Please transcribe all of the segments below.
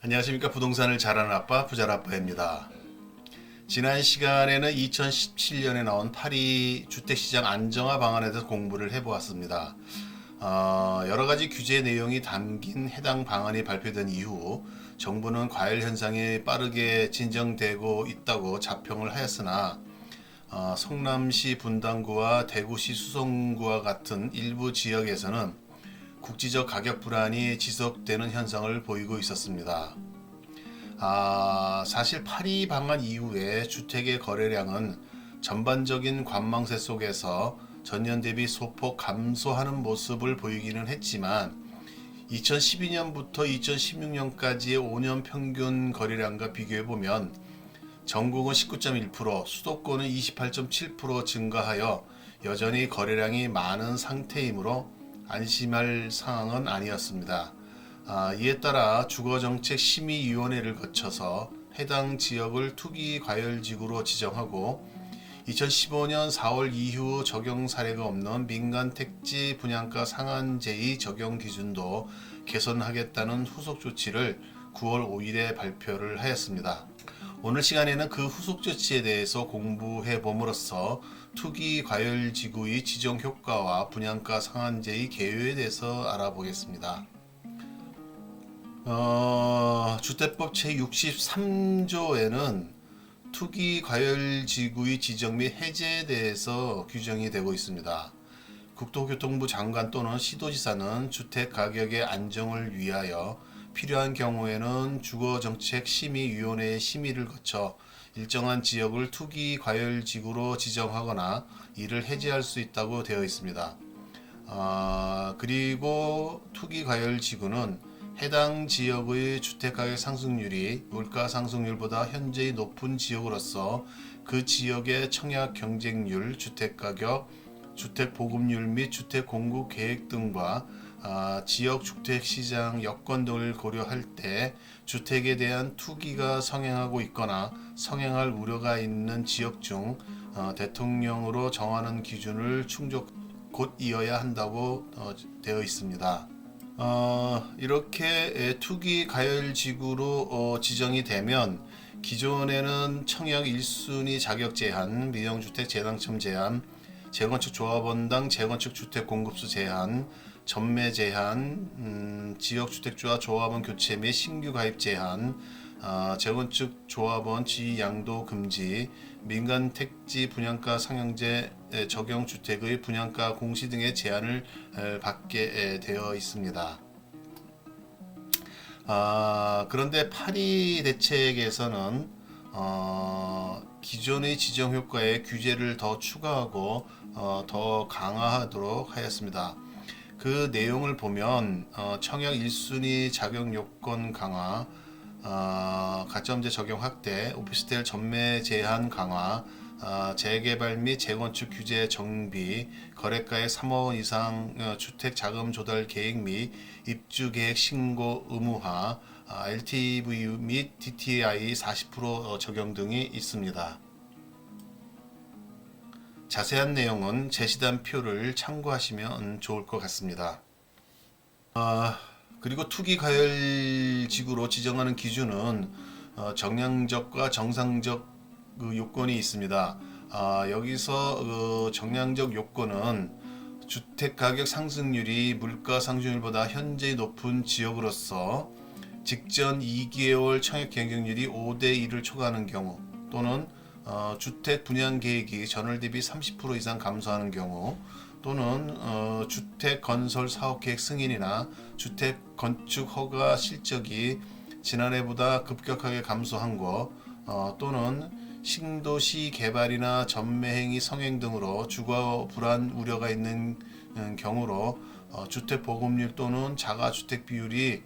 안녕하십니까. 부동산을 잘하는 아빠 부자라빠입니다. 지난 시간에는 2017년에 나온 파리 주택시장 안정화 방안에 대해서 공부를 해보았습니다. 여러 가지 규제 내용이 담긴 해당 방안이 발표된 이후 정부는 과열 현상이 빠르게 진정되고 있다고 자평을 하였으나 성남시 분당구와 대구시 수성구와 같은 일부 지역에서는 국지적 가격 불안이 지속되는 현상을 보이고 있었습니다. 사실 파리 방안 이후에 주택의 거래량은 전반적인 관망세 속에서 전년 대비 소폭 감소하는 모습을 보이기는 했지만 2012년부터 2016년까지의 5년 평균 거래량과 비교해보면 전국은 19.1%, 수도권은 28.7% 증가하여 여전히 거래량이 많은 상태이므로 안심할 상황은 아니었습니다. 이에 따라 주거정책심의위원회를 거쳐서 해당 지역을 투기과열지구로 지정하고 2015년 4월 이후 적용 사례가 없는 민간택지 분양가 상한제의 적용 기준도 개선하겠다는 후속 조치를 9월 5일에 발표를 하였습니다. 오늘 시간에는 그 후속 조치에 대해서 공부해 봄으로써 투기과열지구의 지정 효과와 분양가 상한제의 개요에 대해서 알아보겠습니다. 주택법 제63조에는 투기과열지구의 지정 및 해제에 대해서 규정이 되고 있습니다. 국토교통부 장관 또는 시도지사는 주택가격의 안정을 위하여 필요한 경우에는 주거정책심의위원회의 심의를 거쳐 일정한 지역을 투기과열지구로 지정하거나 이를 해제할 수 있다고 되어 있습니다. 그리고 투기과열지구는 해당 지역의 주택가격 상승률이 물가 상승률보다 현재의 높은 지역으로서 그 지역의 청약 경쟁률, 주택가격, 주택 보급률 및 주택 공급 계획 등과 지역 주택 시장 여건 등을 고려할 때 주택에 대한 투기가 성행하고 있거나 성행할 우려가 있는 지역 중 대통령으로 정하는 기준을 곧 이어야 한다고 되어 있습니다. 이렇게 투기 가열지구로 지정이 되면 기존에는 청약 1순위 자격 제한, 민영주택 재당첨 제한, 재건축 조합원당 재건축 주택 공급수 제한, 전매 제한, 지역주택주와 조합원 교체 및 신규 가입 제한, 재건축 조합원 지위 양도 금지, 민간 택지 분양가 상향제 적용 주택의 분양가 공시 등의 제한을 받게 되어 있습니다. 그런데 파리 대책에서는 기존의 지정 효과에 규제를 더 추가하고 더 강화하도록 하였습니다. 그 내용을 보면 청약 1순위 자격 요건 강화, 가점제 적용 확대, 오피스텔 전매 제한 강화, 재개발 및 재건축 규제 정비, 거래가의 3억 원 이상 주택 자금 조달 계획 및 입주 계획 신고 의무화, LTV 및 DTI 40% 적용 등이 있습니다. 자세한 내용은 제시단표를 참고하시면 좋을 것 같습니다. 그리고 투기과열지구로 지정하는 기준은 정량적과 정상적 요건이 있습니다. 여기서 정량적 요건은 주택가격 상승률이 물가 상승률보다 현재 높은 지역으로서 직전 2개월 청약 경쟁률이 5대1을 초과하는 경우 또는 주택 분양 계획이 전월 대비 30% 이상 감소하는 경우 또는 주택 건설 사업 계획 승인이나 주택 건축 허가 실적이 지난해보다 급격하게 감소한 것 또는 신도시 개발이나 전매 행위 성행 등으로 주거 불안 우려가 있는 경우로 주택 보급률 또는 자가주택 비율이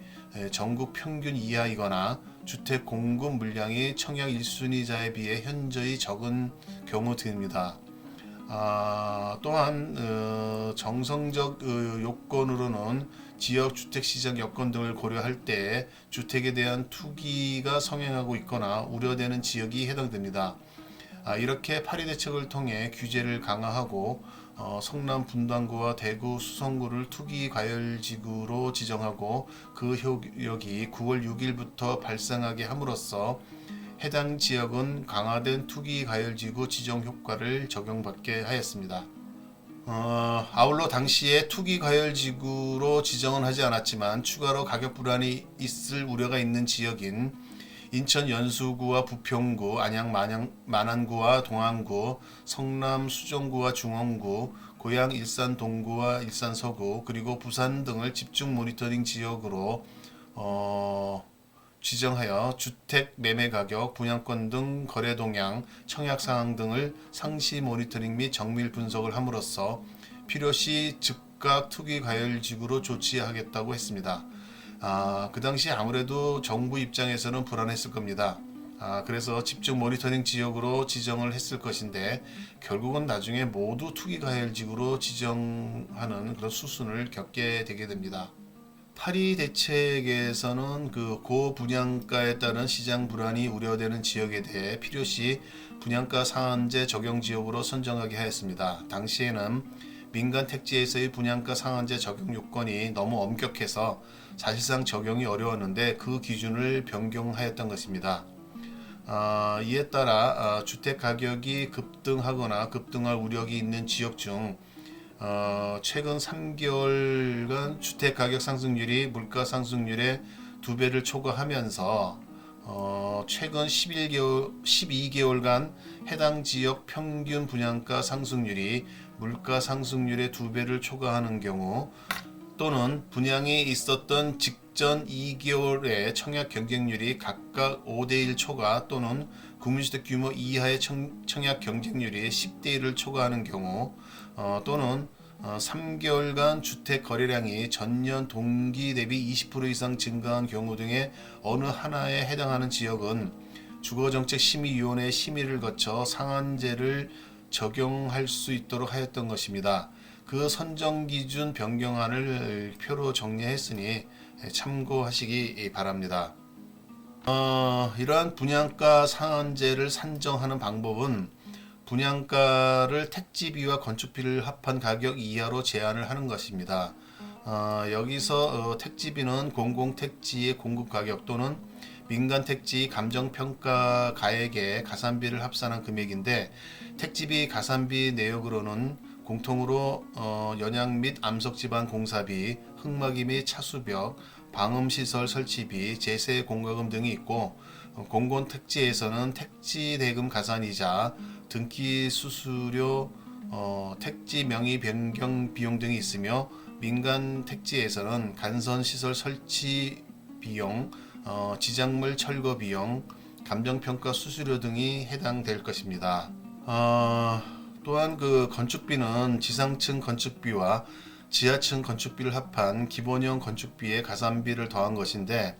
전국 평균 이하이거나 주택 공급 물량이 청약 1순위자에 비해 현저히 적은 경우 등입니다. 또한 정성적 요건으로는 지역 주택시장 여건 등을 고려할 때 주택에 대한 투기가 성행하고 있거나 우려되는 지역이 해당됩니다. 이렇게 파리 대책을 통해 규제를 강화하고 성남 분당구와 대구 수성구를 투기과열지구로 지정하고 그 효력이 9월 6일부터 발생하게 함으로써 해당 지역은 강화된 투기과열지구 지정 효과를 적용받게 하였습니다. 아울러 당시에 투기과열지구로 지정은 하지 않았지만 추가로 가격 불안이 있을 우려가 있는 지역인 인천 연수구와 부평구, 안양 만안구와 동안구, 성남 수정구와 중원구, 고양 일산 동구와 일산 서구, 그리고 부산 등을 집중 모니터링 지역으로 지정하여 주택 매매 가격, 분양권 등 거래 동향, 청약 상황 등을 상시 모니터링 및 정밀 분석을 함으로써 필요시 즉각 투기 과열지구로 조치하겠다고 했습니다. 그 당시 아무래도 정부 입장에서는 불안했을 겁니다. 그래서 집중 모니터링 지역으로 지정을 했을 것인데 결국은 나중에 모두 투기 과열지구로 지정하는 그런 수순을 겪게 되게 됩니다. 파리 대책에서는 그 고분양가에 따른 시장 불안이 우려되는 지역에 대해 필요시 분양가 상한제 적용 지역으로 선정하게 하였습니다. 당시에는 민간 택지에서의 분양가 상한제 적용 요건이 너무 엄격해서 사실상 적용이 어려웠는데 그 기준을 변경하였던 것입니다. 이에 따라 주택 가격이 급등하거나 급등할 우려가 있는 지역 중 최근 3개월간 주택 가격 상승률이 물가 상승률의 2배를 초과하면서 최근 12개월간 해당 지역 평균 분양가 상승률이 물가 상승률의 2배를 초과하는 경우 또는 분양이 있었던 직전 2개월의 청약 경쟁률이 각각 5대1 초과 또는 국민주택 규모 이하의 청약 경쟁률이 10대1을 초과하는 경우 또는 3개월간 주택 거래량이 전년 동기 대비 20% 이상 증가한 경우 등의 어느 하나에 해당하는 지역은 주거정책심의위원회 심의를 거쳐 상한제를 적용할 수 있도록 하였던 것입니다. 그 선정기준 변경안을 표로 정리했으니 참고하시기 바랍니다. 이러한 분양가 상한제를 산정하는 방법은 분양가를 택지비와 건축비를 합한 가격 이하로 제한을 하는 것입니다. 여기서 택지비는 공공택지의 공급가격 또는 민간택지 감정평가 가액에 가산비를 합산한 금액인데 택지비 가산비 내역으로는 공통으로 연양 및 암석지반 공사비, 흙막이 및 차수벽, 방음시설 설치비, 제세 공과금 등이 있고 공공택지에서는 택지대금 가산이자 등기 수수료, 택지 명의 변경 비용 등이 있으며 민간 택지에서는 간선시설 설치 비용, 지작물 철거 비용, 감정평가 수수료 등이 해당될 것입니다. 또한 그 건축비는 지상층 건축비와 지하층 건축비를 합한 기본형 건축비에 가산비를 더한 것인데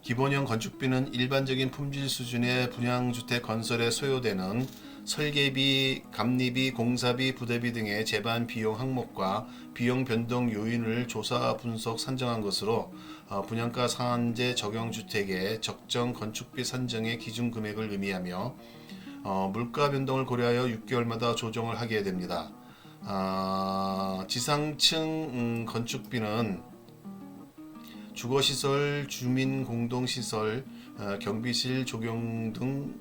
기본형 건축비는 일반적인 품질 수준의 분양주택 건설에 소요되는 설계비, 감리비, 공사비, 부대비 등의 제반 비용 항목과 비용 변동 요인을 조사 분석 산정한 것으로 분양가 상한제 적용 주택의 적정 건축비 산정의 기준 금액을 의미하며 물가 변동을 고려하여 6개월마다 조정을 하게 됩니다. 지상층 건축비는 주거시설, 주민공동시설, 경비실 조경 등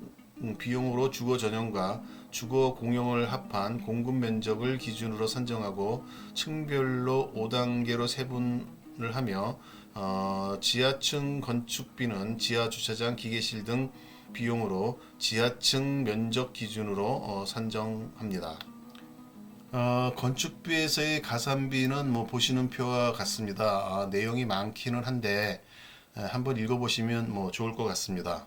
비용으로 주거 전용과 주거 공용을 합한 공급 면적을 기준으로 산정하고 층별로 5단계로 세분을 하며 지하층 건축비는 지하 주차장, 기계실 등 비용으로 지하층 면적 기준으로 산정합니다. 건축비에서의 가산비는 보시는 표와 같습니다. 내용이 많기는 한데 한번 읽어보시면 좋을 것 같습니다.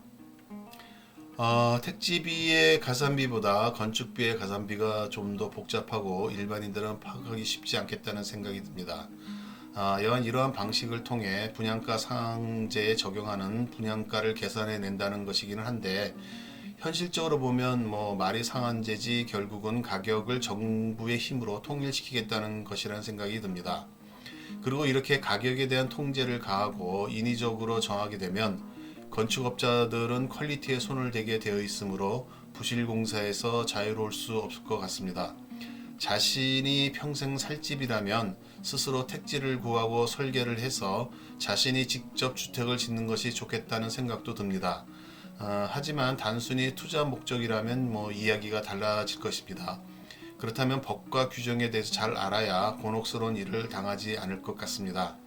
택지비의 가산비보다 건축비의 가산비가 좀 더 복잡하고 일반인들은 파악하기 쉽지 않겠다는 생각이 듭니다. 여한 이러한 방식을 통해 분양가 상한제에 적용하는 분양가를 계산해 낸다는 것이기는 한데 현실적으로 보면 말이 상한제지 결국은 가격을 정부의 힘으로 통일시키겠다는 것이라는 생각이 듭니다. 그리고 이렇게 가격에 대한 통제를 가하고 인위적으로 정하게 되면 건축업자들은 퀄리티에 손을 대게 되어 있으므로 부실공사에서 자유로울 수 없을 것 같습니다. 자신이 평생 살 집이라면 스스로 택지를 구하고 설계를 해서 자신이 직접 주택을 짓는 것이 좋겠다는 생각도 듭니다. 하지만 단순히 투자 목적이라면 이야기가 달라질 것입니다. 그렇다면 법과 규정에 대해서 잘 알아야 곤혹스러운 일을 당하지 않을 것 같습니다.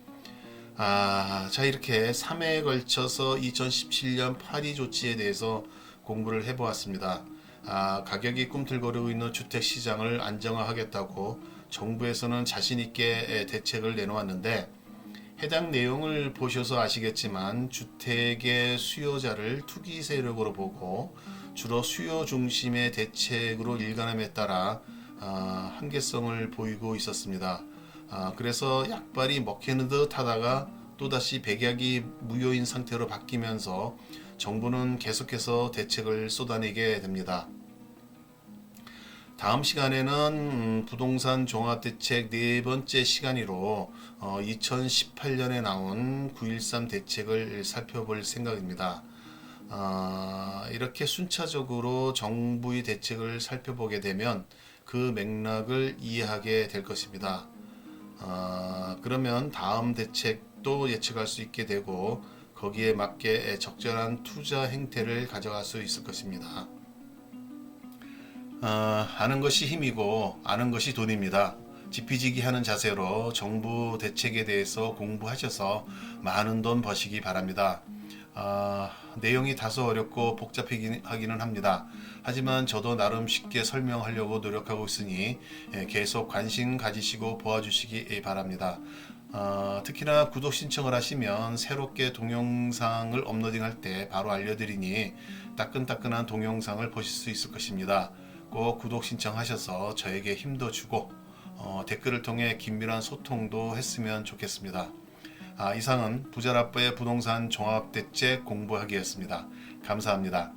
자, 이렇게 3회에 걸쳐서 2017년 파리 조치에 대해서 공부를 해보았습니다. 가격이 꿈틀거리고 있는 주택 시장을 안정화하겠다고 정부에서는 자신 있게 대책을 내놓았는데, 해당 내용을 보셔서 아시겠지만 주택의 수요자를 투기 세력으로 보고 주로 수요 중심의 대책으로 일관함에 따라 한계성을 보이고 있었습니다. 그래서 약발이 먹히는 듯 하다가 또다시 백약이 무효인 상태로 바뀌면서 정부는 계속해서 대책을 쏟아내게 됩니다. 다음 시간에는 부동산 종합대책 네 번째 시간으로 2018년에 나온 9.13 대책을 살펴볼 생각입니다. 이렇게 순차적으로 정부의 대책을 살펴보게 되면 그 맥락을 이해하게 될 것입니다. 그러면 다음 대책도 예측할 수 있게 되고 거기에 맞게 적절한 투자 행태를 가져갈 수 있을 것입니다. 아는 것이 힘이고 아는 것이 돈입니다. 지피지기 하는 자세로 정부 대책에 대해서 공부하셔서 많은 돈 버시기 바랍니다. 내용이 다소 어렵고 복잡하기는 합니다. 하지만 저도 나름 쉽게 설명하려고 노력하고 있으니 계속 관심 가지시고 보아주시기 바랍니다. 특히나 구독 신청을 하시면 새롭게 동영상을 업로딩할 때 바로 알려드리니 따끈따끈한 동영상을 보실 수 있을 것입니다. 꼭 구독 신청하셔서 저에게 힘도 주고 댓글을 통해 긴밀한 소통도 했으면 좋겠습니다. 이상은 부자라빠의 부동산 종합대책 공부하기였습니다. 감사합니다.